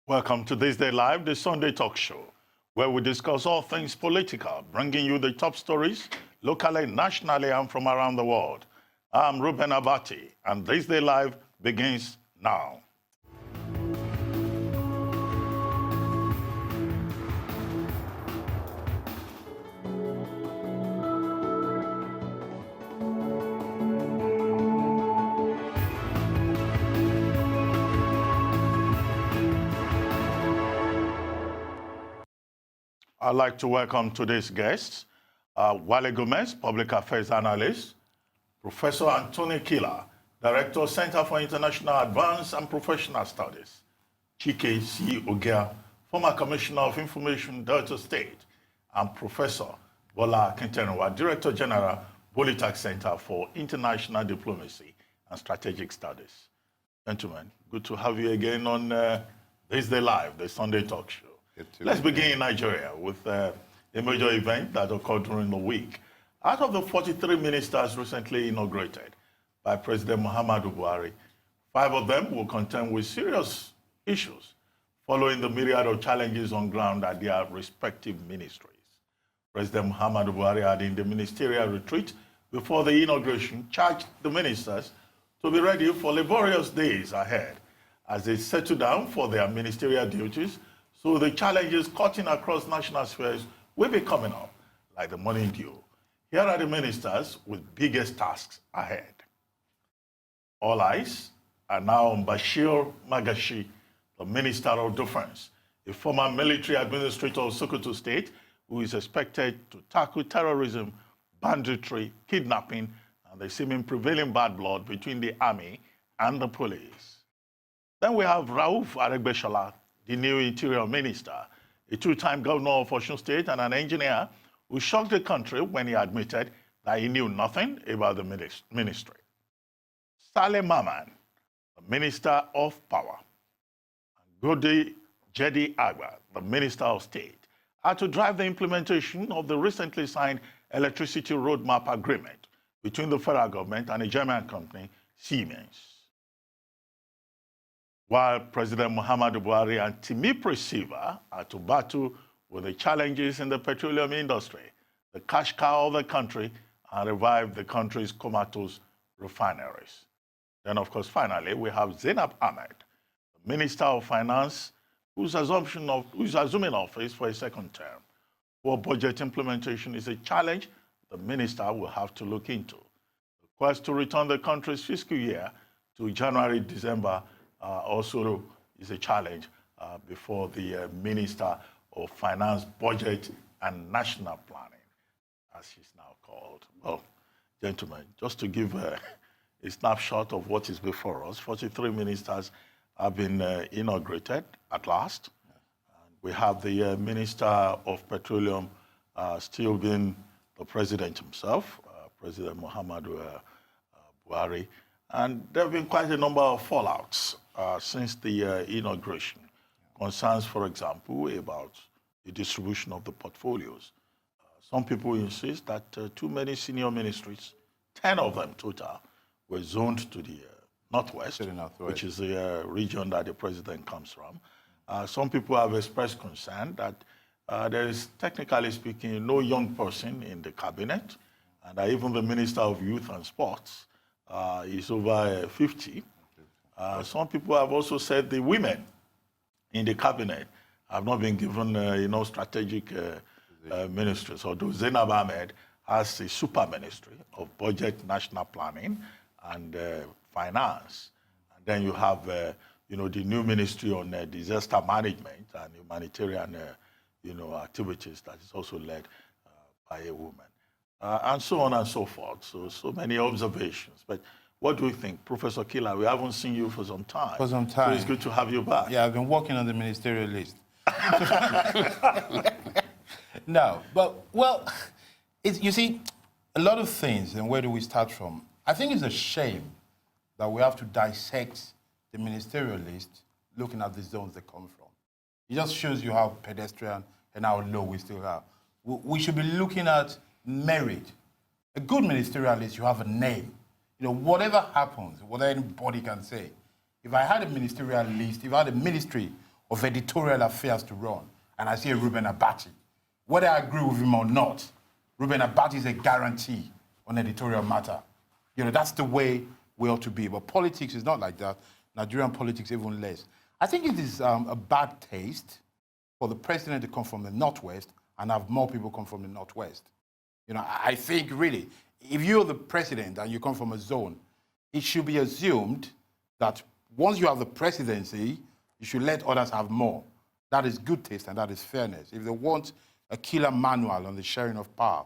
Welcome to This Day Live, the Sunday talk show, where we discuss all things political, bringing you the top stories locally, nationally, and from around the world. I'm Ruben Abati, and This Day Live begins now. I'd like to welcome today's guests, Wadume, Public Affairs Analyst, Professor Anthony Killer, Director, Center for International Advanced and Professional Studies, Chike C. Ogea, former Commissioner of Information, Delta State, and Professor Bola Akintenuwa, Director General, Bolitech Center for International Diplomacy and Strategic Studies. Gentlemen, good to have you again on This Day Live, the Sunday talk show. Let's begin in Nigeria with a major event that occurred during the week. Out of the 43 ministers recently inaugurated by President Muhammadu Buhari, 5 of them will contend with serious issues following the myriad of challenges on ground at their respective ministries. President Muhammadu Buhari had in the ministerial retreat before the inauguration charged the ministers to be ready for laborious days ahead as they settle down for their ministerial duties. So the challenges cutting across national spheres will be coming up, like the morning dew. Here are the ministers with biggest tasks ahead. All eyes are now on Bashir Magashi, the Minister of Defense, a former military administrator of Sokoto State, who is expected to tackle terrorism, banditry, kidnapping, and the seeming prevailing bad blood between the army and the police. Then we have Rauf Aregbesola, the new Interior Minister, a two-time governor of Osun State and an engineer who shocked the country when he admitted that he knew nothing about the ministry. Saleh Maman, the Minister of Power, and Gode Jedi Agba, the Minister of State, are to drive the implementation of the recently signed electricity roadmap agreement between the federal government and a German company, Siemens. While President Muhammadu Buhari and Timi Presiva are to battle with the challenges in the petroleum industry, the cash cow of the country, and revive the country's comatose refineries. Then, of course, finally, we have Zainab Ahmed, the Minister of Finance, who's assuming office for a second term. Poor budget implementation is a challenge the minister will have to look into. The quest to return the country's fiscal year to January-December also is a challenge before the Minister of Finance, Budget and National Planning, as she's now called. Well, gentlemen, just to give a snapshot of what is before us, 43 ministers have been inaugurated at last. And we have the Minister of Petroleum still being the President himself, President Muhammadu Buhari. And there have been quite a number of fallouts since the inauguration. Concerns, for example, about the distribution of the portfolios. Some people insist that too many senior ministries, 10 of them total, were zoned to the Northwest, which is the region that the president comes from. Some people have expressed concern that there is, technically speaking, no young person in the cabinet, and that even the Minister of Youth and Sports is over 50. Some people have also said the women in the cabinet have not been given, strategic ministries. Although Zainab Ahmed has a super ministry of budget, national planning, and finance. And then you have, the new ministry on disaster management and humanitarian, activities that is also led by a woman. And so on and so forth. So many observations. But what do you think? Professor Killer, we haven't seen you for some time. For some time. So it's good to have you back. Yeah, I've been working on the ministerial list. No, but, well, you see, a lot of things, and where do we start from? I think it's a shame that we have to dissect the ministerial list looking at the zones they come from. It just shows you how pedestrian and how low we still are. We should be looking at merit. A good ministerial list, you have a name. Whatever happens, whatever anybody can say. If I had a ministerial list, if I had a ministry of editorial affairs to run, and I see a Reuben Abati, whether I agree with him or not, Reuben Abati is a guarantee on editorial matter. You know, that's the way we ought to be. But politics is not like that. Nigerian politics even less. I think it is a bad taste for the president to come from the Northwest and have more people come from the Northwest. You know, I think really, if you're the president and you come from a zone, it should be assumed that once you have the presidency, you should let others have more. That is good taste and that is fairness. If they want a killer manual on the sharing of power,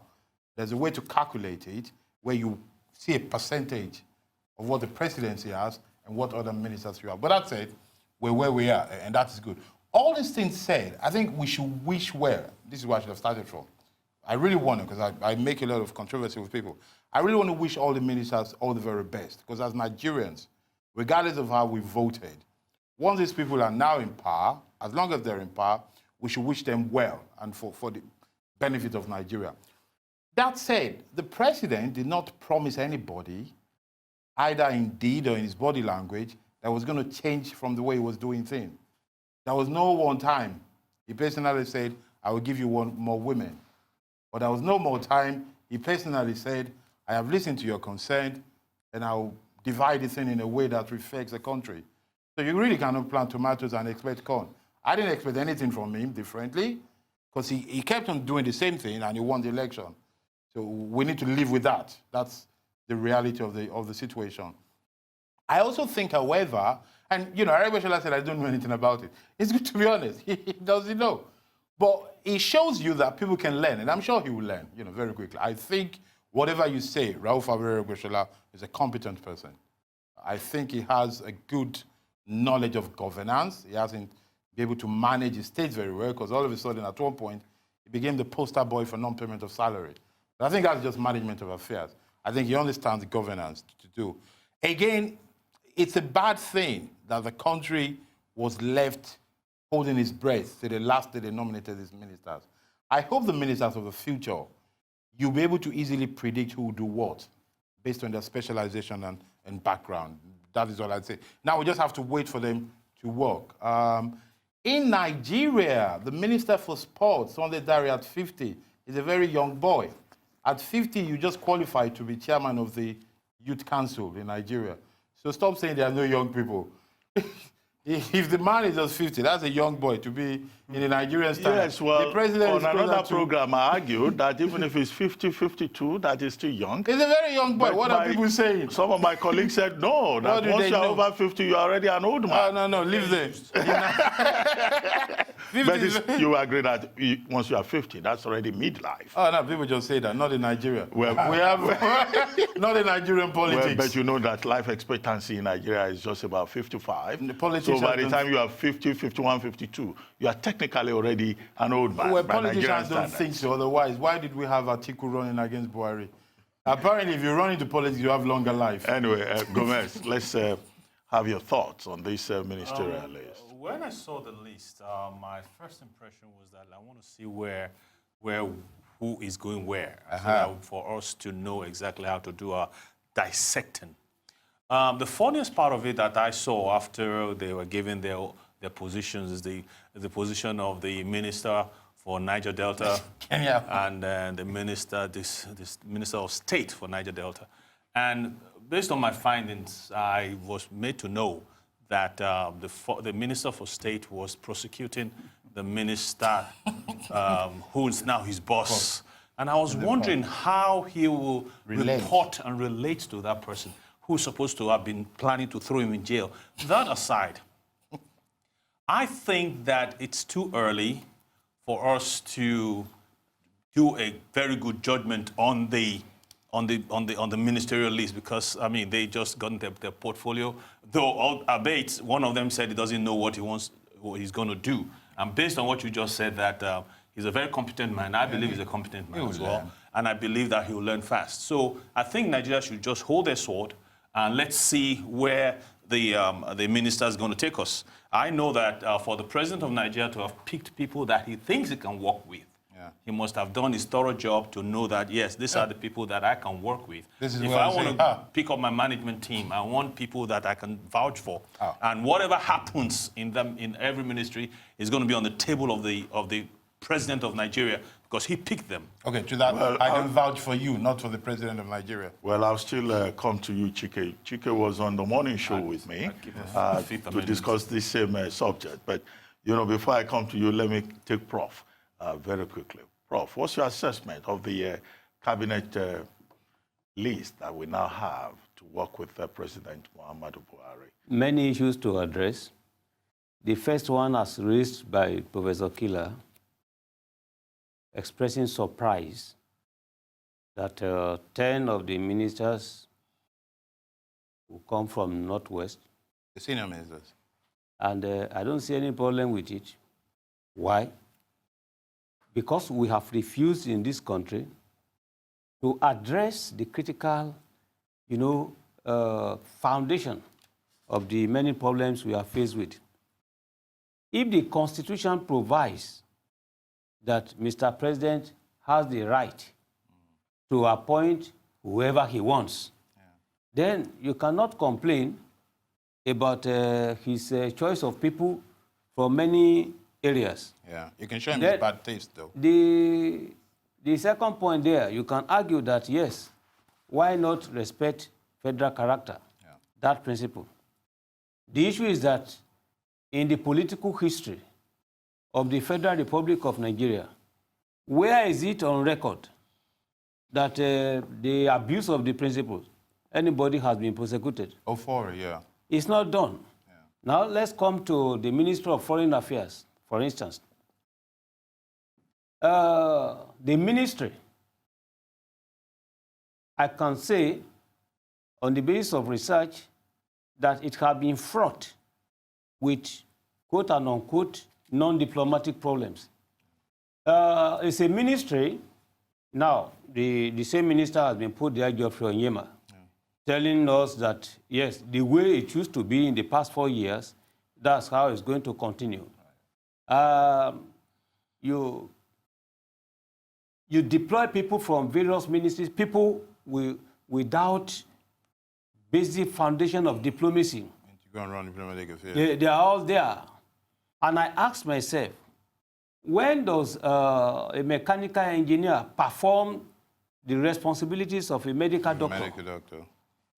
there's a way to calculate it where you see a percentage of what the presidency has and what other ministers you have. But that said, we're where we are, and that is good. All these things said, I think we should wish well. This is where I should have started from. I really want to, because I make a lot of controversy with people. I really want to wish all the ministers all the very best, because as Nigerians, regardless of how we voted, once these people are now in power, as long as they're in power, we should wish them well and for the benefit of Nigeria. That said, the president did not promise anybody, either in deed or in his body language, that was going to change from the way he was doing things. There was no one time he personally said, I will give you more women. But there was no more time he personally said, I have listened to your concern and I will divide the thing in a way that reflects the country. So you really cannot plant tomatoes and expect corn. I didn't expect anything from him differently because he kept on doing the same thing and he won the election. So we need to live with that. That's the reality of the situation. I also think, however, and you know, Arabeshala said I don't know anything about it. It's good to be honest. He doesn't know. But it shows you that people can learn, and I'm sure he will learn, you know, very quickly. I think whatever you say, Rauf Arabeshala is a competent person. I think he has a good knowledge of governance. He hasn't been able to manage his state very well, because all of a sudden, at one point, he became the poster boy for non-payment of salary. But I think that's just management of affairs. I think he understands governance to do. Again, it's a bad thing that the country was left holding its breath till the last day they nominated these ministers. I hope the ministers of the future, you'll be able to easily predict who will do what based on their specialization and background. That is all I'd say. Now we just have to wait for them to work. In Nigeria, the Minister for Sports, Sunday Dare, at 50, is a very young boy. At 50, you just qualified to be chairman of the Youth Council in Nigeria. So stop saying there are no young people. If the man is just 50, that's a young boy to be in the Nigerian standard. Yes, well, the president on another program, I argued that even if he's 50, 52, that is still young. He's a very young boy. What are people saying? Some of my colleagues said, no, that once you're over 50, you're already an old man. Oh, no, leave them. But you agree that once you are 50, that's already midlife. Oh, no, people just say that, not in Nigeria. Well, we have not in Nigerian politics. Well, but you know that life expectancy in Nigeria is just about 55. So by the time you are 50, 51, 52, you are technically already an old man. Well, politicians don't think so. Otherwise, why did we have Atiku running against Buhari? Apparently, if you run into politics, you have longer life. Anyway, Gomez, let's have your thoughts on this ministerial list. When I saw the list, my first impression was that I want to see who is going where, so that for us to know exactly how to do our dissecting. The funniest part of it that I saw after they were given their positions is the position of the minister for Niger Delta Kenya. and the minister, this minister of state for Niger Delta. And based on my findings, I was made to know that the minister for state was prosecuting the minister who is now his boss. And I was wondering how he will report and relate to that person who's supposed to have been planning to throw him in jail. That aside, I think that it's too early for us to do a very good judgment on the ministerial list, because I mean they just got their portfolio. Though albeit one of them said he doesn't know what he's going to do, and based on what you just said, that he's a very competent man. I believe he's a competent man as well, and I believe that he will learn fast. So I think Nigeria should just hold their sword and let's see where the minister is going to take us. I know that for the president of Nigeria to have picked people that he thinks he can work with, He must have done his thorough job to know that, yes, these are the people that I can work with. This is if where I I'm want saying, to pick up my management team, I want people that I can vouch for. And whatever happens in every ministry is going to be on the table of the president of Nigeria, because he picked them. Okay, to that, well, I can vouch for you, not for the president of Nigeria. Well, I'll still come to you, Chike. Chike was on the morning show with me to discuss this same subject. But, you know, before I come to you, let me take Prof very quickly. Prof, what's your assessment of the cabinet list that we now have to work with President Muhammadu Buhari? Many issues to address. The first one, as raised by Professor Killer, expressing surprise that 10 of the ministers will come from Northwest. The senior ministers. And I don't see any problem with it. Why? Because we have refused in this country to address the critical, foundation of the many problems we are faced with. If the Constitution provides that Mr. President has the right to appoint whoever he wants, then you cannot complain about his choice of people from many areas. Yeah, you can show him his bad taste, though. The second point there, you can argue that, yes, why not respect federal character, that principle. The issue is that in the political history of the Federal Republic of Nigeria, where is it on record that the abuse of the principles, anybody has been prosecuted? Oh, for it, yeah. It's not done. Yeah. Now let's come to the Minister of Foreign Affairs, for instance. The ministry, I can say, on the basis of research, that it has been fraught with quote and unquote non-diplomatic problems. It's a ministry. Now, the same minister has been put there, Geoffrey Onyema, telling us that, yes, the way it used to be in the past 4 years, that's how it's going to continue. You deploy people from various ministries, people without basic foundation of diplomacy. Go and run diplomatic affairs. They are all there. And I asked myself, when does a mechanical engineer perform the responsibilities of a medical doctor? Medical doctor.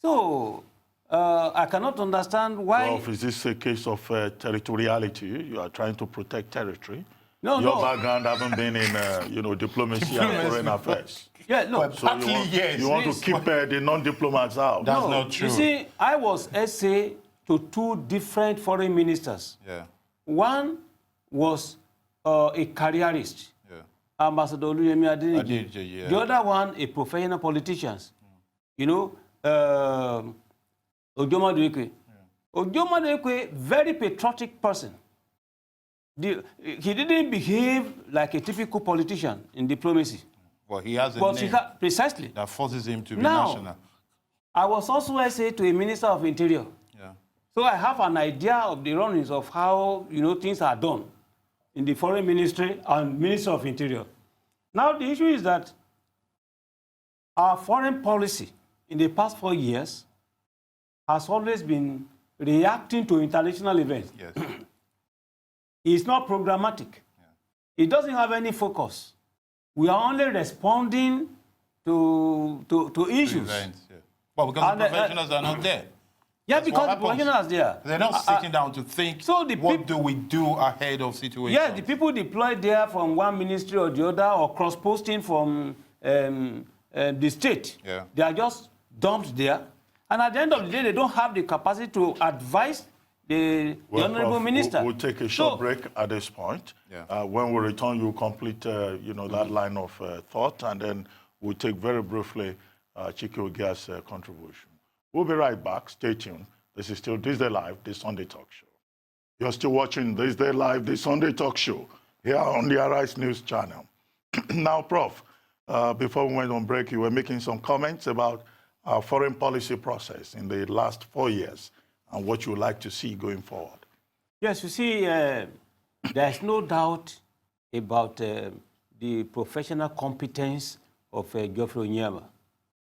So I cannot understand why. Well, is this a case of territoriality? You are trying to protect territory. Your background haven't been in, diplomacy and foreign affairs. Yeah, no. Well, So you want to keep the non-diplomats out. That's not true. You see, I was SA to 2 different foreign ministers. Yeah. One was a careerist, Ambassador Oluyemi Adeniji. The other one, a professional politician. Ojo Maduekwe. Ojo Maduekwe, very patriotic person. He didn't behave like a typical politician in diplomacy. Well, he has a name precisely that forces him to be now, national. I was also SA to a Minister of Interior. Yeah. So I have an idea of the runnings of how things are done in the Foreign Ministry and Minister of Interior. Now the issue is that our foreign policy in the past 4 years has always been reacting to international events. Yes. It's not programmatic. It doesn't have any focus. We are only responding to issues. Events, Well, because the professionals are not there. Yeah, That's because the professionals are there. They're not sitting down to think, so what do we do ahead of situations? Yeah, the people deployed there from one ministry or the other, or cross-posting from the state, they are just dumped there. And at the end of the day, they don't have the capacity to advise the Honorable Minister. We'll take a short break at this point. When we return, you'll complete that line of thought, and then we'll take very briefly Chike Ogia's contribution. We'll be right back. Stay tuned. This is still ThisDayLive, the Sunday Talk Show. You're still watching ThisDayLive, the Sunday Talk Show, here on the Arise News channel. Now, Prof, before we went on break, you were making some comments about our foreign policy process in the last 4 years and what you would like to see going forward. Yes, you see, there's no doubt about the professional competence of Geoffrey Onyema.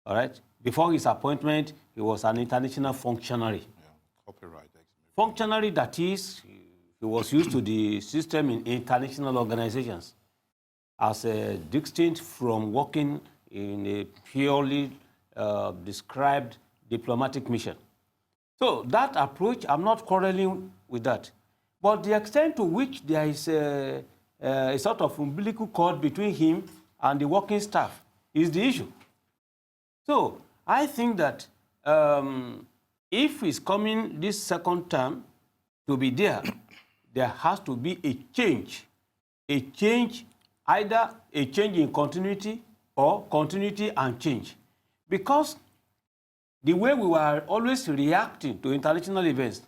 All right? Before his appointment, he was an international functionary. Yeah, copyright. Functionary, that is, he was used to the system in international organizations as distinct from working in a purely described diplomatic mission. So that approach, I'm not quarreling with that. But the extent to which there is a sort of umbilical cord between him and the working staff is the issue. So I think that if he's coming this second term to be there, there has to be a change, either a change in continuity or continuity and change. Because the way we were always reacting to international events,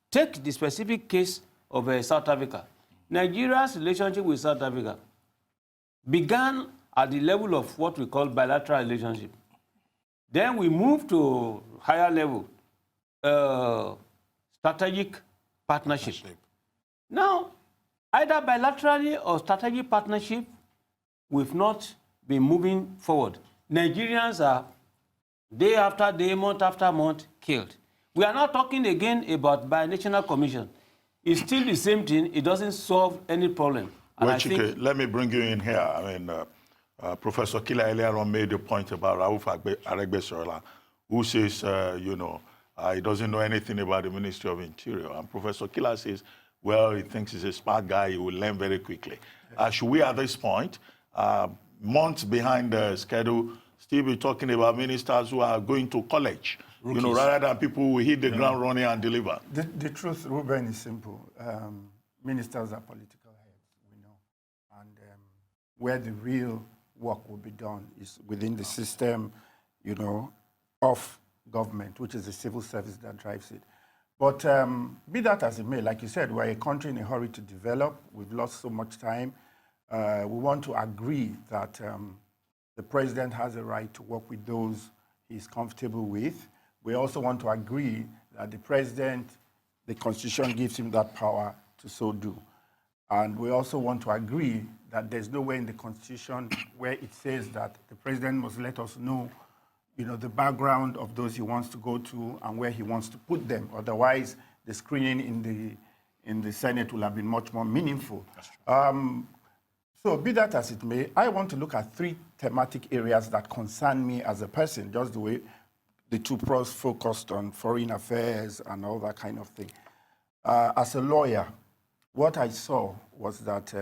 take the specific case of South Africa. Nigeria's relationship with South Africa began at the level of what we call bilateral relationship. Then we moved to higher level, strategic partnership. Now, either bilaterally or strategic partnership, we've not been moving forward. Nigerians are day after day, month after month, killed. We are not talking again about binational commission. It's still the same thing. It doesn't solve any problem. And Well, Chike, let me bring you in here. I mean, Professor Kila earlier on made a point about Rauf Aregbesola, who says, he doesn't know anything about the Ministry of Interior. And Professor Kila says, well, he thinks he's a smart guy. He will learn very quickly. Should we, at this point, months behind the schedule, still be talking about ministers who are going to college, rather than people who hit the ground running and deliver? The truth, Ruben, is simple. Ministers are political heads, we know. And where the real work will be done is within the system, of government, which is the civil service that drives it. But be that as it may, like you said, we're a country in a hurry to develop. We've lost so much time. We want to agree that the president has a right to work with those he's comfortable with. We also want to agree that the president, the Constitution gives him that power to so do. And we also want to agree that there's no way in the Constitution where it says that the president must let us know, the background of those he wants to go to and where he wants to put them. Otherwise, the screening in the Senate will have been much more meaningful. So be that as it may, I want to look at 3 thematic areas that concern me as a person, just the way the 2 pros focused on foreign affairs and all that kind of thing. As a lawyer, what I saw was that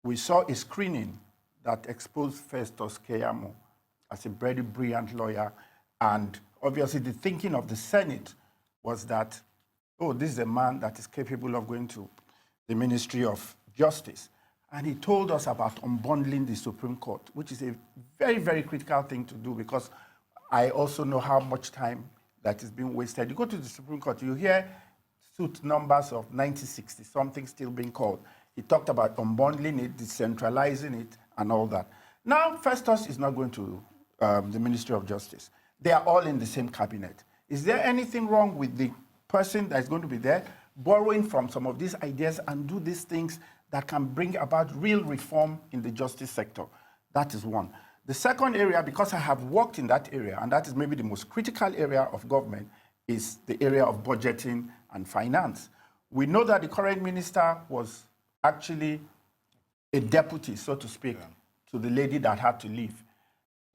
we saw a screening that exposed Festus Keyamo as a very brilliant lawyer. And obviously the thinking of the Senate was that, this is a man that is capable of going to the Ministry of Justice. And he told us about unbundling the Supreme Court, which is a very, very critical thing to do because I also know how much time that is being wasted. You go to the Supreme Court, you hear suit numbers of 1960, something still being called. He talked about unbundling it, decentralizing it, and all that. Now, Festus is not going to the Ministry of Justice. They are all in the same cabinet. Is there anything wrong with the person that is going to be there borrowing from some of these ideas and do these things that can bring about real reform in the justice sector? That is one. The second area, because I have worked in that area, and that is maybe the most critical area of government, is the area of budgeting and finance. We know that the current minister was actually a deputy, so to speak, to the lady that had to leave.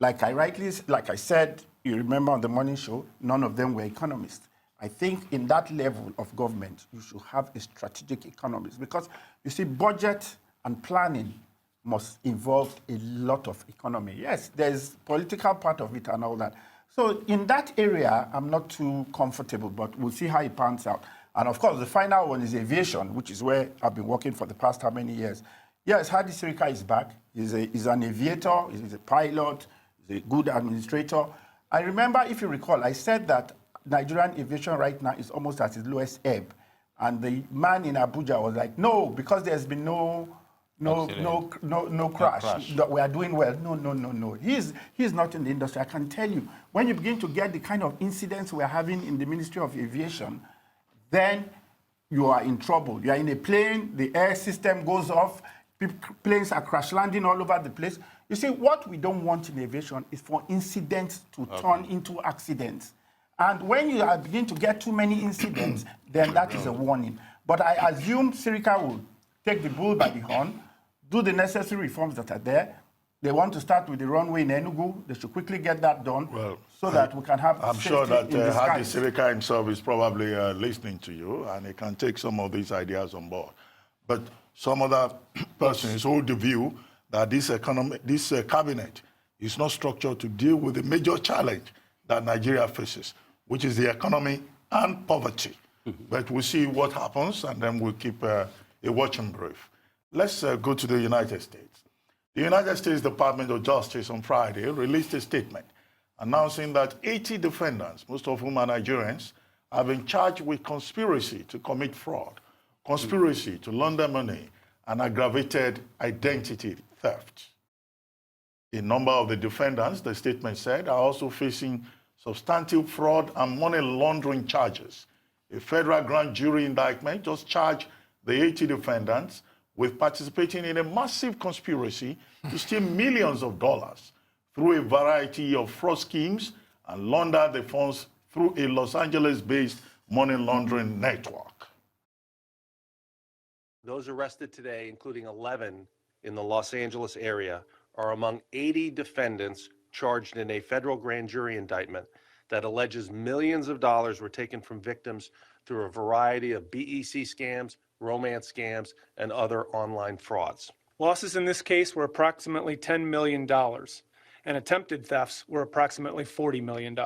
Like I said, you remember on the morning show, none of them were economists. I think in that level of government, you should have a strategic economist because, you see, budget and planning must involve a lot of economy. Yes, there's political part of it and all that. So in that area, I'm not too comfortable, but we'll see how it pans out. And of course, the final one is aviation, which is where I've been working for the past how many years. Yes, Hadi Sirika is back. He's an aviator, he's a pilot, he's a good administrator. I remember, if you recall, I said that Nigerian aviation right now is almost at its lowest ebb. And the man in Abuja was like, no, because there's been no crash. We are doing well. No. He's not in the industry. I can tell you, when you begin to get the kind of incidents we're having in the Ministry of Aviation, then you are in trouble. You are in a plane, the air system goes off, Planes are crash landing all over the place. You see, what we don't want in aviation is for incidents to turn into accidents. And when you begin to get too many incidents, then that is a warning. But I assume Sirica will take the bull by the horn, do the necessary reforms that are there. They want to start with the runway in Enugu. They should quickly get that done so that we can have I'm sure safety that in the Hadi skies. Sirika himself is probably listening to you, and he can take some of these ideas on board. But some other persons hold the view that this cabinet is not structured to deal with the major challenge that Nigeria faces, which is the economy and poverty. But we'll see what happens, and then we'll keep a watching brief. Let's go to the United States. The United States Department of Justice on Friday released a statement announcing that 80 defendants, most of whom are Nigerians, have been charged with conspiracy to commit fraud, conspiracy to launder money, and aggravated identity theft. A number of the defendants, the statement said, are also facing substantive fraud and money laundering charges. A federal grand jury indictment just charged the 80 defendants with participating in a massive conspiracy to steal millions of dollars through a variety of fraud schemes and launder the funds through a Los Angeles-based money laundering network. Those arrested today, including 11 in the Los Angeles area, are among 80 defendants charged in a federal grand jury indictment that alleges millions of dollars were taken from victims through a variety of BEC scams, romance scams, and other online frauds. Losses in this case were approximately $10 million, and attempted thefts were approximately $40 million.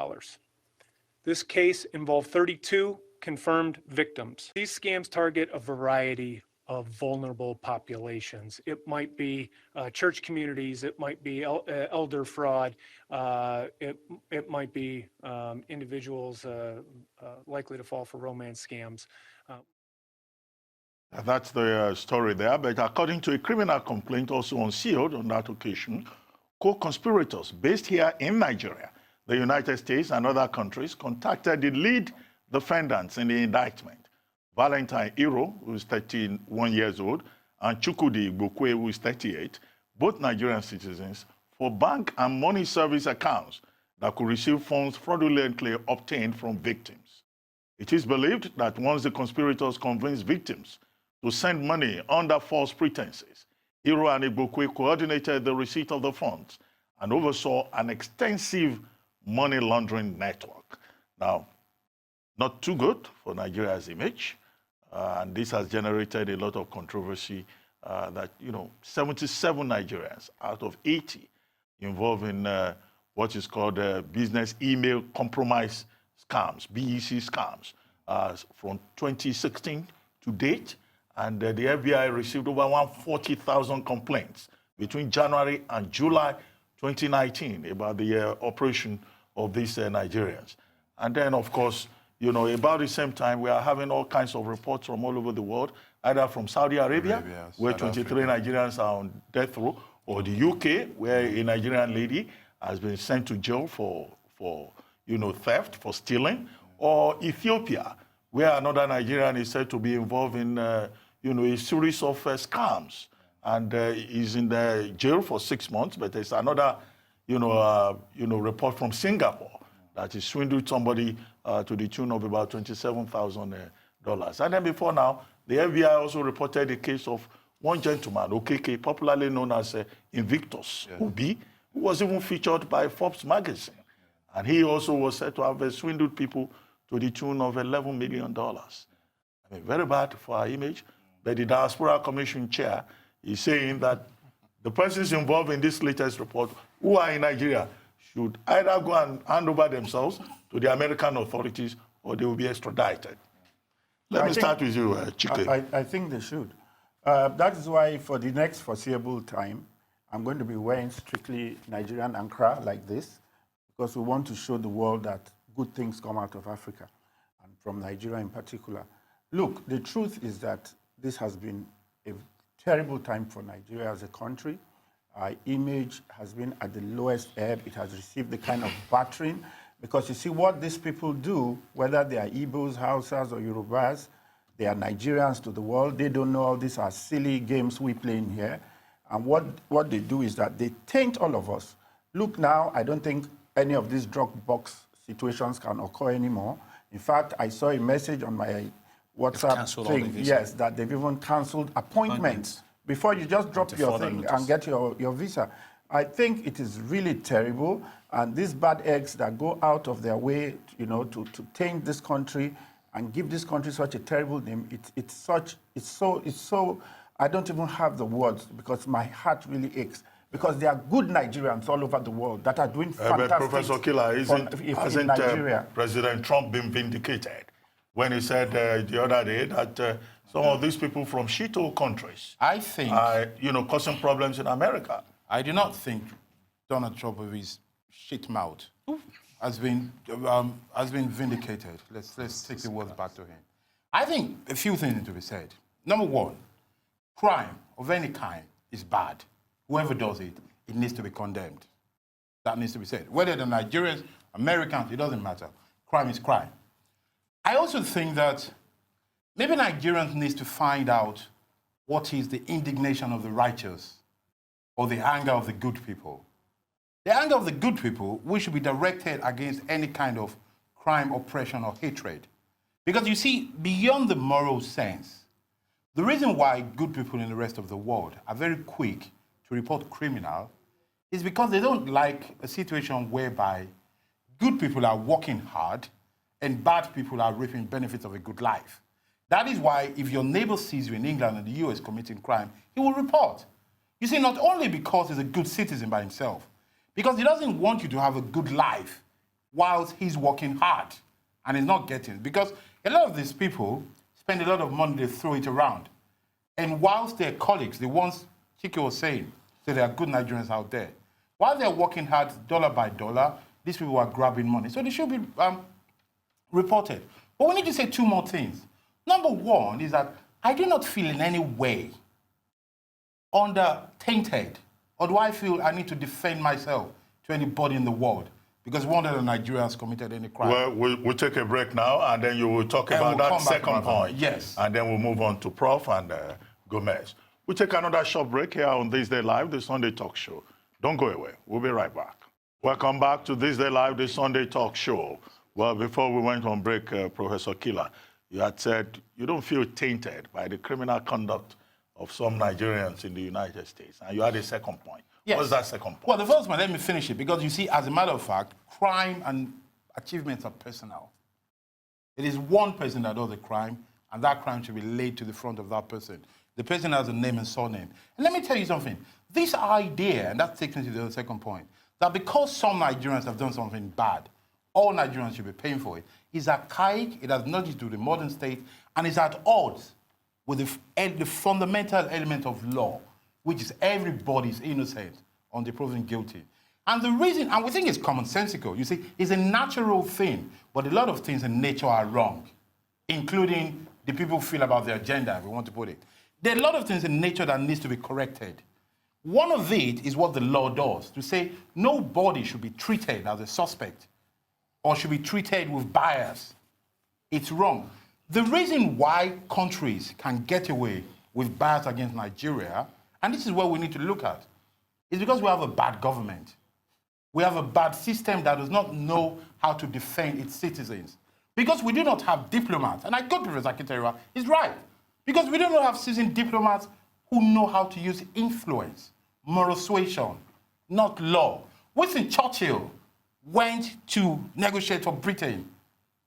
This case involved 32 confirmed victims. These scams target a variety of vulnerable populations. It might be church communities, it might be elder fraud, it might be individuals likely to fall for romance scams. That's the story there, but according to a criminal complaint also unsealed on that occasion, co-conspirators based here in Nigeria, the United States and other countries contacted the lead defendants in the indictment, Valentine Iro, who is 31 years old, and Chukwudi Igbokwe, who is 38, both Nigerian citizens, for bank and money service accounts that could receive funds fraudulently obtained from victims. It is believed that once the conspirators convinced victims to send money under false pretenses, Iro and Igbokwe coordinated the receipt of the funds and oversaw an extensive money laundering network. Now, not too good for Nigeria's image, and this has generated a lot of controversy that, 77 Nigerians out of 80 involved in what is called business email compromise scams, BEC scams, from 2016 to date. And the FBI received over 140,000 complaints between January and July 2019 about the operation of these Nigerians. And then, of course, about the same time, we are having all kinds of reports from all over the world, either from Saudi Arabia, where 23 Nigerians are on death row, or the UK, where a Nigerian lady has been sent to jail for theft, for stealing, or Ethiopia, where another Nigerian is said to be involved in, a series of scams, and is in the jail for 6 months. But there's another, report from Singapore that he swindled somebody to the tune of about $27,000. And then before now, the FBI also reported the case of one gentleman, OKK, popularly known as Invictus Obi, who was even featured by Forbes magazine. And he also was said to have swindled people to the tune of $11 million. I mean, very bad for our image. But the Diaspora Commission chair is saying that the persons involved in this latest report who are in Nigeria should either go and hand over themselves to the American authorities or they will be extradited. Let me start with you, Chike. I think they should. That is why for the next foreseeable time, I'm going to be wearing strictly Nigerian Ankara like this, because we want to show the world that good things come out of Africa, and from Nigeria in particular. Look, the truth is that this has been a terrible time for Nigeria as a country. Our image has been at the lowest ebb. It has received the kind of battering, because you see what these people do, whether they are Igbos, Hausas, or Yorubas, They are Nigerians to the world. They don't know all these are silly games we play in here. And what they do is that they taint all of us. Look now, I don't think any of these drug box situations can occur anymore. In fact, I saw a message on my WhatsApp thing, yes, that they've even canceled appointments before you just drop your thing and get your visa. I think it is really terrible, and these bad eggs that go out of their way, you know, to taint this country and give this country such a terrible name. It's so. I don't even have the words because my heart really aches. Because there are good Nigerians all over the world that are doing fantastic. But Professor Killer, hasn't Nigeria. President Trump been vindicated when he said the other day that some of these people from shithole countries are, causing problems in America? I do not think Donald Trump, with his shit mouth, has been vindicated. Let's take the words back to him. I think a few things need to be said. Number one, crime of any kind is bad. Whoever does it, it needs to be condemned. That needs to be said. Whether they're Nigerians, Americans, it doesn't matter. Crime is crime. I also think that maybe Nigerians need to find out what is the indignation of the righteous or the anger of the good people. The anger of the good people, we should be directed against any kind of crime, oppression, or hatred. Because you see, beyond the moral sense, the reason why good people in the rest of the world are very quick to report criminal is because they don't like a situation whereby good people are working hard and bad people are reaping benefits of a good life. That is why if your neighbor sees you in England and the US committing crime, he will report. You see, not only because he's a good citizen by himself, because he doesn't want you to have a good life whilst he's working hard and he's not getting it. Because a lot of these people spend a lot of money, they throw it around. And whilst their colleagues, the ones Chike was saying, so there are good Nigerians out there, while they're working hard dollar by dollar, these people are grabbing money. So they should be reported. But we need to say two more things. Number one is that I do not feel in any way tainted, or do I feel I need to defend myself to anybody in the world because one of the Nigerians committed any crime. Well, we'll take a break now, and then you will talk about that second point. Yes. And then we'll move on to Prof. and Gomez. We'll take another short break here on This Day Live, the Sunday talk show. Don't go away. We'll be right back. Welcome back to This Day Live, the Sunday talk show. Well, before we went on break, Professor Killer, you had said you don't feel tainted by the criminal conduct of some Nigerians in the United States. And you had a second point. Yes. What's that second point? Well, the first one, let me finish it, because you see, as a matter of fact, crime and achievements are personal. It is one person that does a crime, and that crime should be laid to the front of that person. The person has a name and surname. And let me tell you something. This idea, and that takes me to the second point, that because some Nigerians have done something bad, all Nigerians should be paying for it, is archaic, it has nothing to do with the modern state, and is at odds with the fundamental element of law, which is everybody's innocent on the proven guilty. And the reason, and we think it's commonsensical, you see, it's a natural thing, but a lot of things in nature are wrong, including the people feel about their gender, if we want to put it. There are a lot of things in nature that needs to be corrected. One of it is what the law does, to say nobody should be treated as a suspect or should be treated with bias. It's wrong. The reason why countries can get away with bias against Nigeria, and this is what we need to look at, is because we have a bad government. We have a bad system that does not know how to defend its citizens. Because we do not have diplomats, and I got Professor Kiteria, he's right. Because we do not have seasoned diplomats who know how to use influence, moral suasion, not law. Winston Churchill went to negotiate for Britain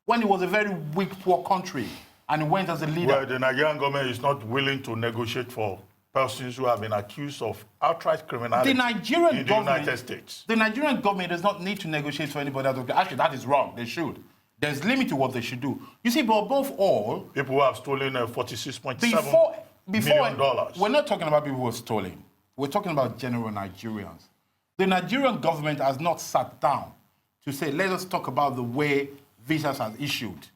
when it was a very weak, poor country, and he went as a leader. Well, the Nigerian government is not willing to negotiate for persons who have been accused of outright criminality in the United States. The Nigerian government does not need to negotiate for anybody else. Actually, that is wrong. They should. There's limit to what they should do. You see, but above all... People who have stolen $46.7 million. We're not talking about people who have stolen. We're talking about general Nigerians. The Nigerian government has not sat down to say, let us talk about the way visas are issued.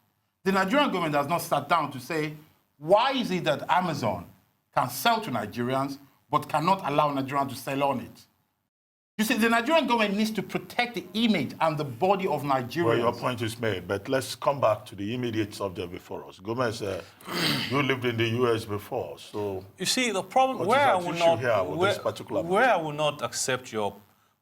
The Nigerian government has not sat down to say, why is it that Amazon can sell to Nigerians but cannot allow Nigerians to sell on it? You see, the Nigerian government needs to protect the image and the body of Nigerians. Well, your point is made, but let's come back to the immediate subject before us. Gomez, you lived in the U.S. before, so... You see, the problem What where is I at will issue not here with this particular where I will not accept your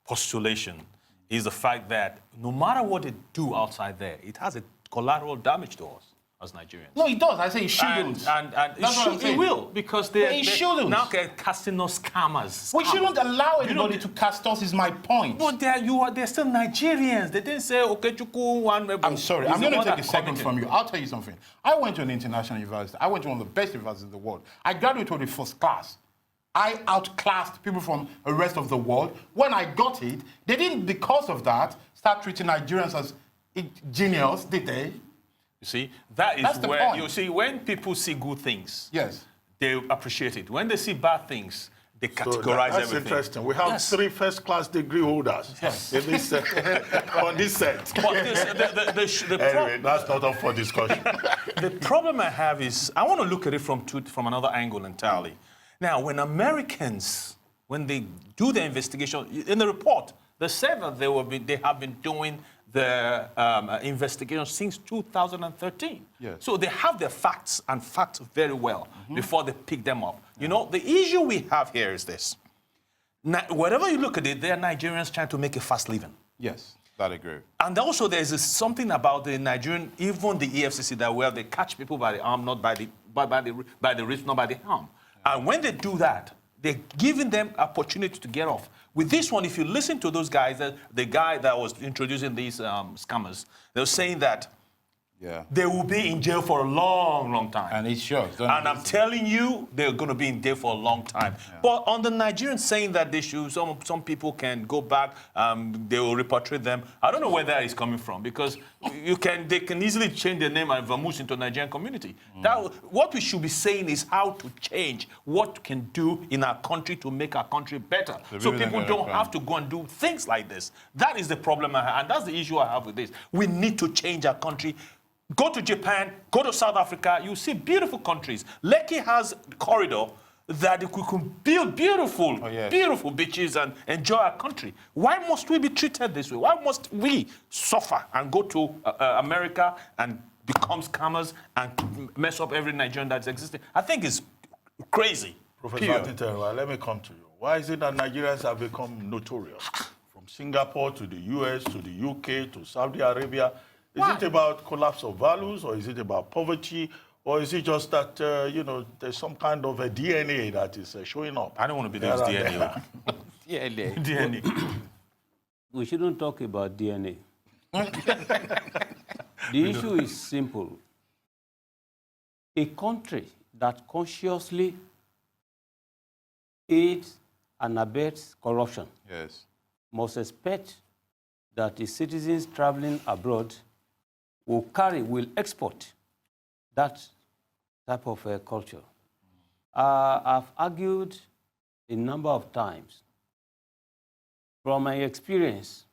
postulation is the fact that no matter what they do outside there, it has a collateral damage to us as Nigerians. No, it does. I say it shouldn't. And That's what I'm it saying. will, because But they it shouldn't. now get casting us scammers. We shouldn't allow You know, anybody to cast us, is my point. But they're still Nigerians. They didn't say, okay, Chukwu, one. I'm sorry, is I'm the going to one take that a second committed. from you. I'll tell you something. I went to an international university. I went to one of the best universities in the world. I graduated with the first class. I outclassed people from the rest of the world. When I got it, they didn't, because of that, start treating Nigerians as genius, did they? You see, that's the where, point. you see, when people see good things, Yes. they appreciate it. When they see bad things, they So categorize that's everything. interesting. We have Yes. 3 first-class degree holders in this, on this set. But Anyway, that's not up for discussion. the problem I have is, I want to look at it from another angle entirely. Now, when Americans, when they do the investigation, in the report, they said that they have been doing the investigation since 2013. Yes. So they have their facts very well before they pick them up. You know, the issue we have here is this. Wherever you look at it, there are Nigerians trying to make a fast living. Yes, that I agree. And also there's something about the Nigerian, even the EFCC, that where they catch people by the arm, not by the wrist, not by the arm. And when they do that, they're giving them opportunity to get off. With this one, if you listen to those guys, the guy that was introducing these scammers, they were saying that they will be in jail for a long, long time. And it's sure. And I'm telling you, they're going to be in jail for a long time. But on the Nigerians saying that they should, some people can go back, they will repatriate them. I don't know where that is coming from, because they can easily change their name and vamoose into Nigerian community. What we should be saying is how to change what we can do in our country to make our country better. So people don't have to go and do things like this. That is the problem I have, and that's the issue I have with this. We need to change our country. Go to Japan, go to South Africa, you see beautiful countries. Lekki has a corridor that we can build beautiful, beautiful beaches and enjoy our country. Why must we be treated this way? Why must we suffer and go to America and become scammers and mess up every Nigerian that's existing? I think it's crazy. Professor Atitewa, let me come to you. Why is it that Nigerians have become notorious? From Singapore to the US to the UK to Saudi Arabia. Is it about collapse of values, or is it about poverty, or is it just that, there's some kind of a DNA that is showing up? I don't want to be this DNA. DNA. We shouldn't talk about DNA. The issue is simple. A country that consciously aids and abets corruption must expect that its citizens traveling abroad will export that type of culture. I've argued a number of times. From my experience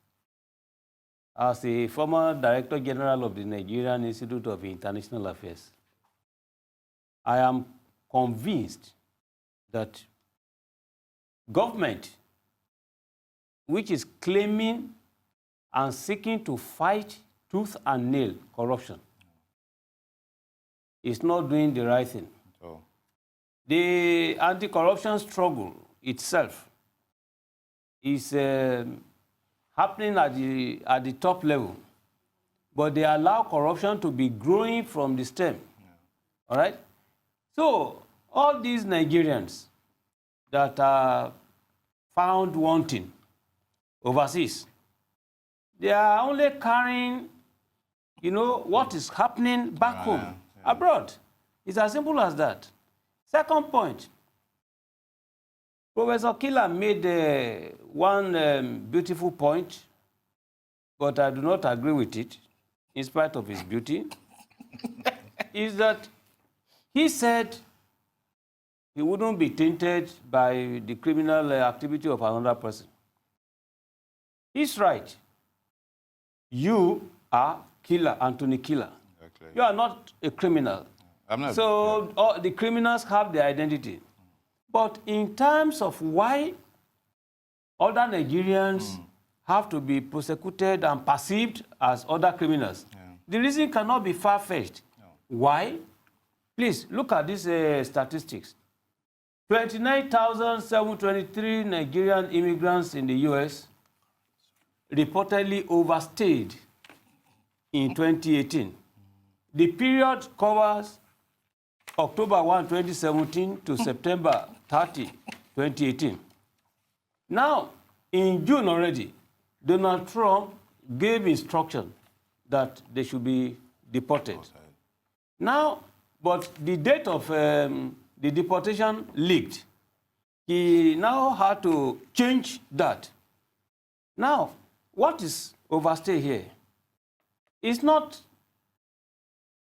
as a former Director General of the Nigerian Institute of International Affairs, I am convinced that government, which is claiming and seeking to fight tooth and nail corruption, is not doing the right thing. The anti-corruption struggle itself is happening at the top level, but they allow corruption to be growing from the stem. All right? So all these Nigerians that are found wanting overseas, they are only carrying, what is happening back home, abroad. It's as simple as that. Second point, Professor Killer made one beautiful point, but I do not agree with it, in spite of his beauty, is that he said he wouldn't be tainted by the criminal activity of another person. He's right. You are Killer, Anthony Killer. Okay. You are not a criminal. I'm not. So the criminals have their identity. But in terms of why other Nigerians have to be prosecuted and perceived as other criminals. Yeah. The reason cannot be far-fetched. No. Why? Please, look at these statistics. 29,723 Nigerian immigrants in the U.S. reportedly overstayed in 2018. The period covers October 1, 2017 to September 30, 2018. Now, in June already, Donald Trump gave instruction that they should be deported. Okay. Now, but the date of the deportation leaked. He now had to change that. Now, what is overstay here? It's not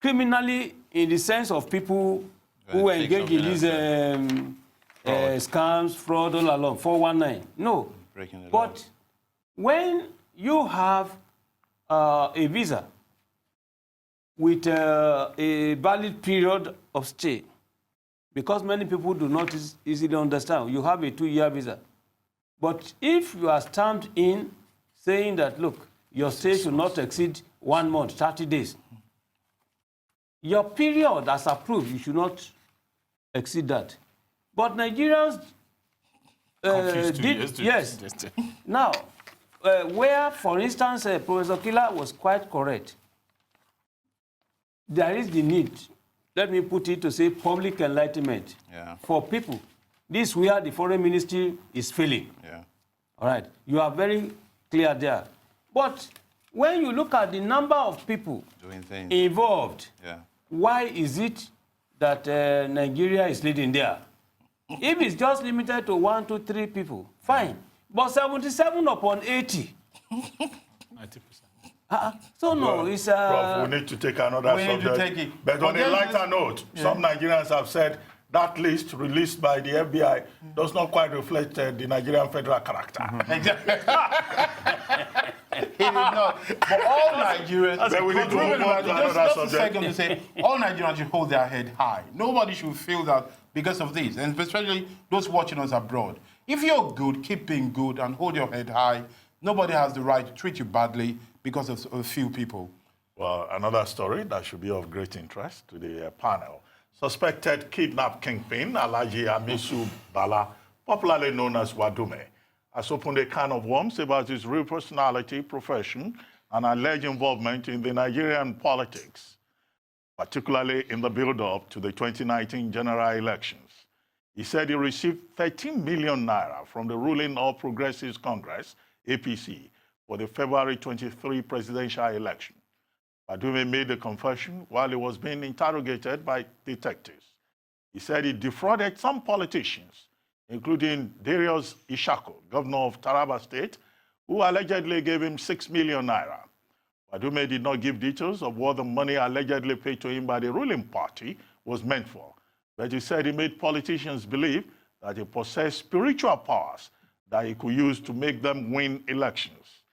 criminally in the sense of people who engage in these scams, fraud, all along, 419. No. But when you have a visa with a valid period of stay, because many people do not easily understand, you have a 2-year visa. But if you are stamped in saying that, look, your stay should not exceed 1 month, 30 days, your period as approved, you should not exceed that. But Nigerians did, yes. Now, where, for instance, Professor Killer was quite correct, there is the need, let me put it to say, public enlightenment for people. This is where the foreign ministry is failing. Yeah. All right, you are very clear there. But when you look at the number of people involved, why is it that Nigeria is leading there? If it's just limited to 1, 2, 3 people, fine. But 77 upon 80. 90%. So no, it's... Prof, we need to take another subject. But on a lighter note, some Nigerians have said that list released by the FBI does not quite reflect the Nigerian federal character. Exactly. It is not. But all Nigerians... we need to move on to another subject. Just a second to say, all Nigerians should hold their head high. Nobody should feel that because of this, and especially those watching us abroad. If you're good, keep being good and hold your head high. Nobody has the right to treat you badly because of a few people. Well, another story that should be of great interest to the panel. Suspected kidnap kingpin, Alhaji Amisu Bala, popularly known as Wadume, has opened a can of worms about his real personality, profession, and alleged involvement in the Nigerian politics, particularly in the build-up to the 2019 general elections. He said he received 13 million naira from the ruling All Progressives Congress, APC, for the February 23 presidential election. Wadume made the confession while he was being interrogated by detectives. He said he defrauded some politicians, including Darius Ishako, governor of Taraba State, who allegedly gave him 6 million naira. Wadume did not give details of what the money allegedly paid to him by the ruling party was meant for, but he said he made politicians believe that he possessed spiritual powers that he could use to make them win elections.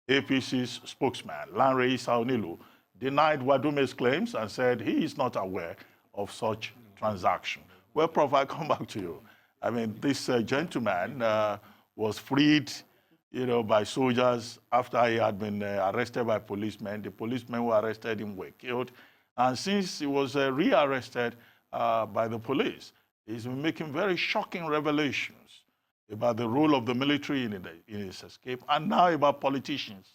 APC's spokesman, Lanre Isaonilu, denied Wadume's claims and said he is not aware of such transaction. Well, Prof, I come back to you. I mean, this gentleman was freed, by soldiers after he had been arrested by policemen. The policemen who arrested him were killed. And since he was rearrested by the police, he's been making very shocking revelations about the role of the military in his escape, and now about politicians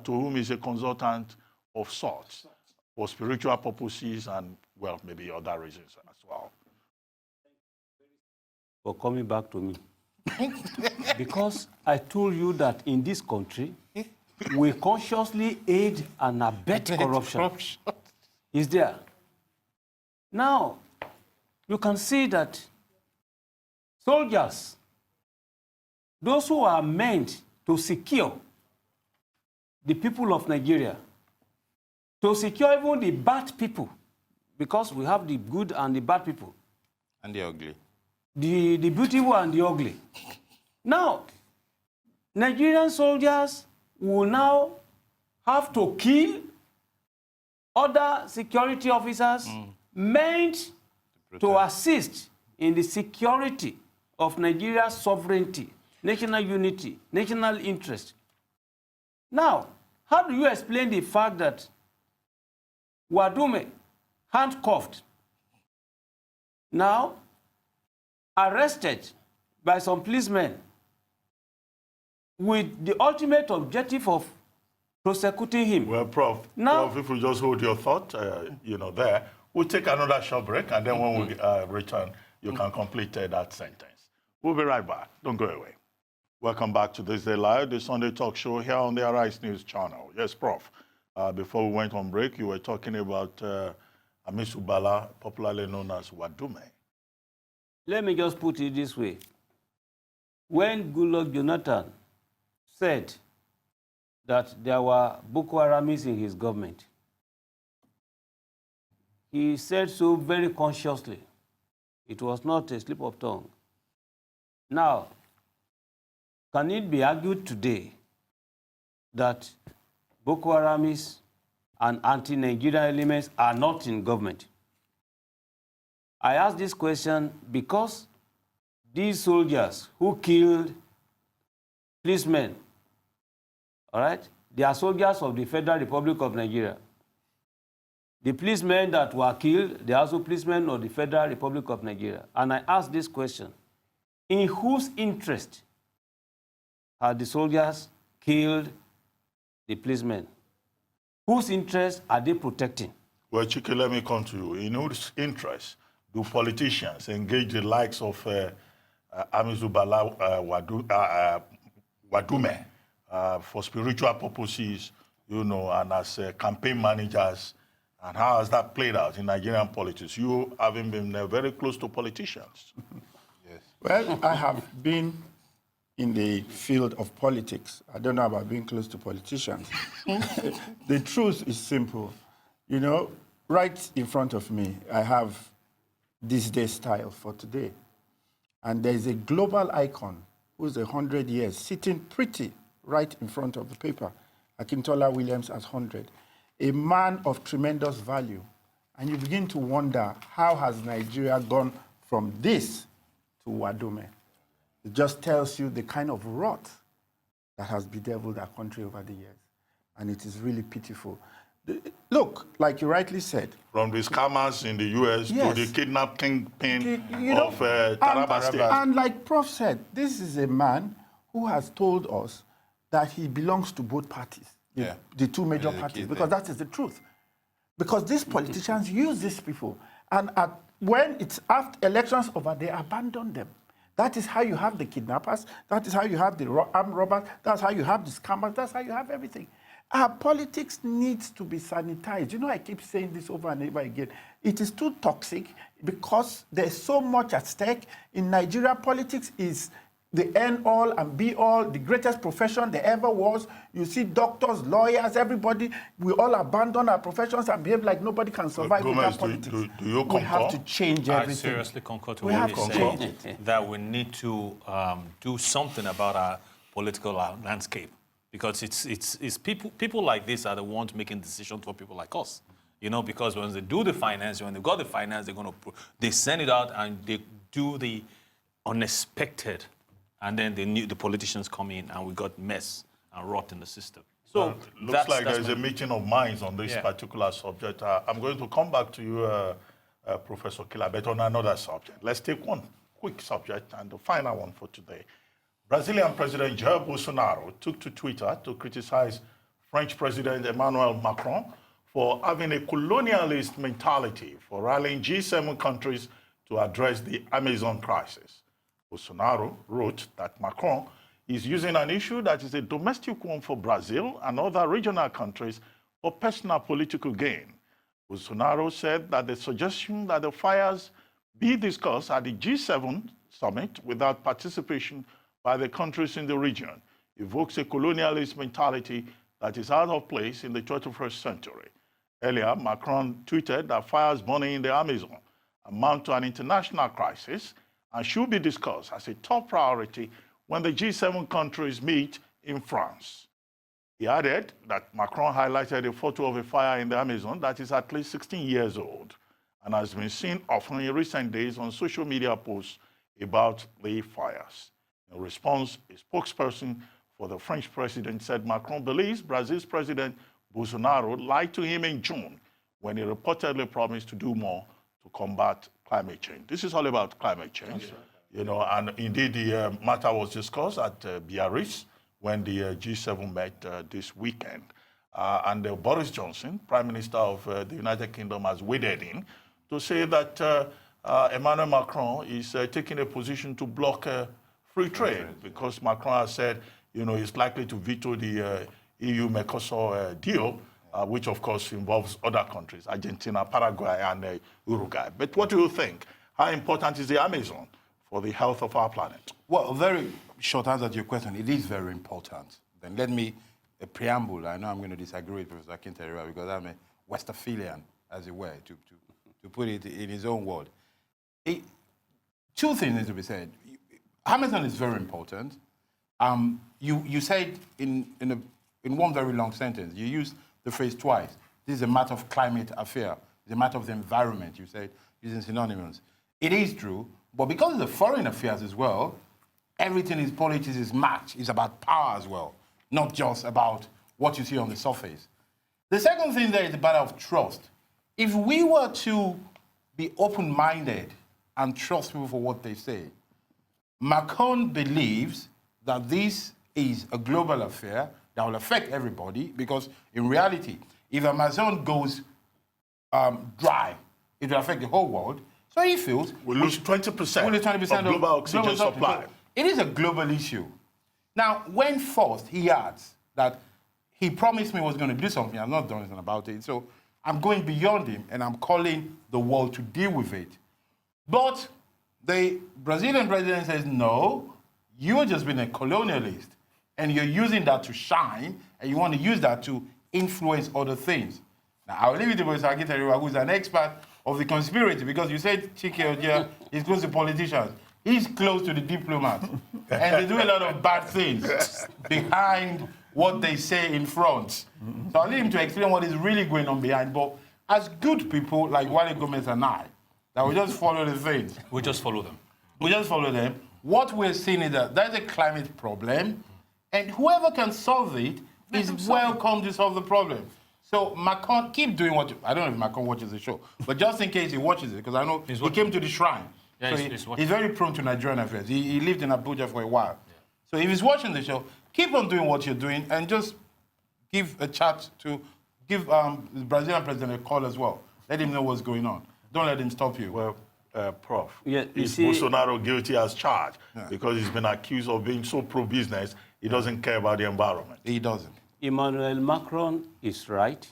to whom he's a consultant of sorts for spiritual purposes and, well, maybe other reasons as well. For coming back to me. Because I told you that in this country, we consciously aid and abet corruption. Is there. Now, you can see that soldiers, those who are meant to secure the people of Nigeria, to secure even the bad people, because we have the good and the bad people. And the ugly. The beautiful and the ugly. Now, Nigerian soldiers will now have to kill other security officers meant to assist in the security of Nigeria's sovereignty. national unity, national interest. Now, how do you explain the fact that Wadume, handcuffed, now arrested by some policemen with the ultimate objective of prosecuting him? Well, Prof, if you just hold your thought, there, we'll take another short break, and then when we return, you can complete that sentence. We'll be right back. Don't go away. Welcome back to This Day Live, the Sunday talk show here on the Arise News channel. Yes, Prof. Before we went on break, you were talking about Amisu Bala, popularly known as Wadume. Let me just put it this way. When Goodluck Jonathan said that there were Boko Haramis in his government, he said so very consciously. It was not a slip of tongue. Now, can it be argued today that Boko Haramis and anti-Nigerian elements are not in government? I ask this question because these soldiers who killed policemen, all right, they are soldiers of the Federal Republic of Nigeria. The policemen that were killed, they are also policemen of the Federal Republic of Nigeria. And I ask this question, in whose interest are the soldiers killed the policemen? Whose interest are they protecting? Well, Chike, let me come to you. In whose interest do politicians engage the likes of Amisu Bala Wadume for spiritual purposes, and as campaign managers? And how has that played out in Nigerian politics? You having been very close to politicians. Yes. Well, I have been in the field of politics. I don't know about being close to politicians. The truth is simple. Right in front of me, I have this day style for today. And there's a global icon who's 100 years sitting pretty right in front of the paper. Akintola Williams as 100. A man of tremendous value. And you begin to wonder, how has Nigeria gone from this to Wadume? It just tells you the kind of rot that has bedeviled our country over the years. And it is really pitiful. Look, like you rightly said. From the scammers in the US Yes. to the kidnap kingpin of Taraba State. And like Prof said, this is a man who has told us that he belongs to both parties. The two major parties, because that is the truth. Because these politicians use these people, and when it's after elections over, they abandon them. That is how you have the kidnappers, that is how you have the armed robbers, that's how you have the scammers, that's how you have everything. Our politics needs to be sanitized. I keep saying this over and over again. It is too toxic because there's so much at stake. In Nigeria, politics is the end all and be all, the greatest profession there ever was. You see doctors, lawyers, everybody, we all abandon our professions and behave like nobody can survive without politics. Do you concur? We have to change everything. I seriously concur to We what have you're to saying, change it. that we need to do something about our political landscape. Because it's people like this are the ones making decisions for people like us. Because when they do the finance, when they got the finance, they send it out and they do the unexpected. And then the politicians come in and we got mess and rot in the system. So looks like there's a meeting of minds on this particular subject. I'm going to come back to you, Professor Kilabet, on another subject. Let's take one quick subject and the final one for today. Brazilian President Jair Bolsonaro took to Twitter to criticize French President Emmanuel Macron for having a colonialist mentality for rallying G7 countries to address the Amazon crisis. Bolsonaro wrote that Macron is using an issue that is a domestic one for Brazil and other regional countries for personal political gain. Bolsonaro said that the suggestion that the fires be discussed at the G7 summit without participation by the countries in the region evokes a colonialist mentality that is out of place in the 21st century. Earlier, Macron tweeted that fires burning in the Amazon amount to an international crisis and should be discussed as a top priority when the G7 countries meet in France. He added that Macron highlighted a photo of a fire in the Amazon that is at least 16 years old and has been seen often in recent days on social media posts about the fires. In response, a spokesperson for the French president said Macron believes Brazil's President Bolsonaro lied to him in June when he reportedly promised to do more to combat climate change. This is all about climate change. Right. You know, and indeed the matter was discussed at BUHARI'S when the G7 met this weekend. And Boris Johnson, Prime Minister of the United Kingdom, has waded in to say that Emmanuel Macron is taking a position to block free trade because Macron has said, you know, he's likely to veto the EU-Mercosur deal, which of course involves other countries, Argentina, Paraguay, and Uruguay. But what do you think? How important is the Amazon for the health of our planet? Well, a very short answer to your question, it is very important. Then let me, a preamble, I know I'm going to disagree with Professor Akinteriwa because I'm a Westophilian, as it were, to put it in his own word. Two things need to be said. Amazon is very important. You said in one very long sentence, you used the phrase twice. This is a matter of climate affair. It's a matter of the environment, you said, using synonyms. It is true, but because of the foreign affairs as well, everything in politics is match. It's about power as well, not just about what you see on the surface. The second thing there is the matter of trust. If we were to be open-minded and trust people for what they say, Macron believes that this is a global affair that will affect everybody because in reality, if Amazon goes dry, it will affect the whole world. So he feels we lose 20% of global oxygen supply. It is a global issue. Now, when forced, he adds that he promised me he was going to do something. I've not done anything about it. So I'm going beyond him, and I'm calling the world to deal with it. But the Brazilian president says, no, you're just being a colonialist, and you're using that to shine, and you want to use that to influence other things. Now, I'll leave it to Professor Akinteriwa, who's an expert of the conspiracy, because you said Chike Ojia is close to politicians. He's close to the diplomats, and they do a lot of bad things behind what they say in front. So I'll leave him to explain what is really going on behind. But as good people like Wale Gomez and I, that we just follow the things. We just follow them. We just follow them. What we're seeing is that there's a climate problem, and whoever can solve it is welcome to solve the problem. So Macron, keep doing what I don't know if Macron watches the show, but just in case he watches it, because I know he came to the shrine. Yeah, so he's very prone to Nigerian affairs. He lived in Abuja for a while. Yeah. So if he's watching the show, keep on doing what you're doing and just give a chat to, give the Brazilian president a call as well. Let him know what's going on. Don't let him stop you. Well, Prof, Yeah, is Bolsonaro guilty as charged? Yeah. Because he's been accused of being so pro-business, he doesn't care about the environment. He doesn't. Emmanuel Macron is right.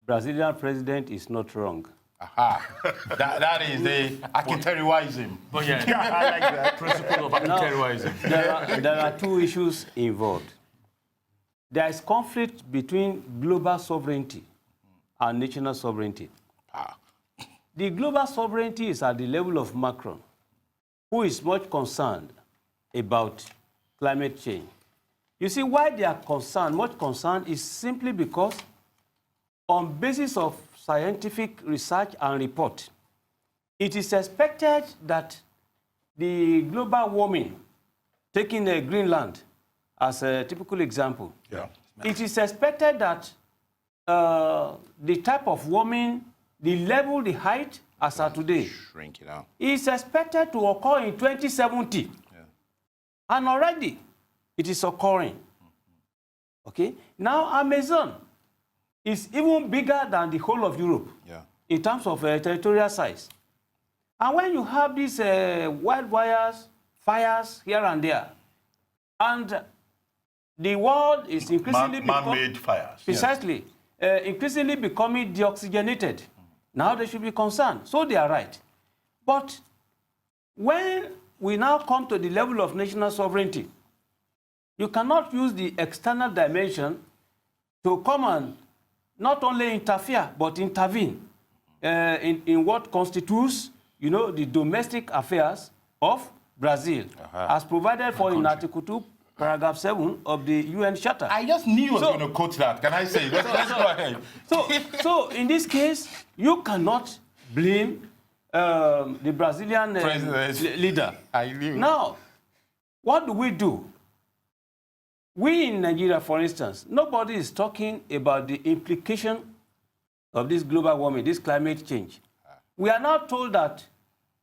Brazilian president is not wrong. Aha. that is the Akinteriwaism. But yeah, I like that principle of Akinteriwaism. There are two issues involved. There is conflict between global sovereignty and national sovereignty. The global sovereignty is at the level of Macron, who is much concerned about climate change. You see, why they are concerned, much concerned, is simply because on basis of scientific research and report, it is expected that the global warming, taking Greenland as a typical example, it is expected that the type of warming, the level, the height, as are today, shrink it out, is expected to occur in 2070. Yeah. And already it is occurring. Okay? Now, Amazon is even bigger than the whole of Europe in terms of territorial size. And when you have these wildfires, fires here and there, and the world is increasingly man-made fires. Precisely. Increasingly becoming deoxygenated. Now they should be concerned. So they are right. But when we now come to the level of national sovereignty, you cannot use the external dimension to come and not only interfere, but intervene in what constitutes, you know, the domestic affairs of Brazil, as provided for in Article 2, Paragraph 7 of the UN Charter. I just knew you were going to quote that. Can I say? Let's go ahead. So in this case, you cannot blame the Brazilian leader. I knew. Now, What do we do? We in Nigeria, for instance, nobody is talking about the implication of this global warming, this climate change. We are now told that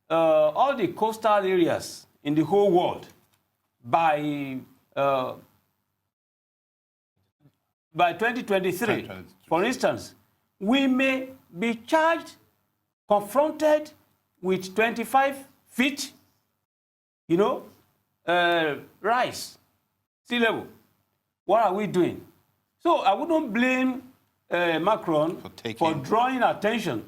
all the coastal areas in the whole world by 2023, for instance, we may be charged, confronted with 25 feet, rise, sea level. What are we doing? So I wouldn't blame Macron for drawing attention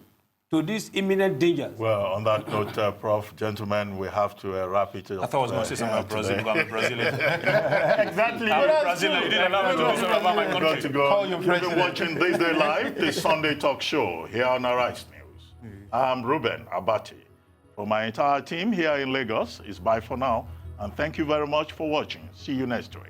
to these imminent dangers. Well, on that note, Prof, gentlemen, we have to wrap it up. I thought I was going to say something about Brazil, but I'm a Brazilian. Exactly. I'm a Brazilian. You didn't allow me to say something about my We've country. got to go. You've been watching This Day Live, the Sunday talk show here on Arise News. I'm Ruben Abati. From my entire team here in Lagos, it's bye for now. And thank you very much for watching. See you next week.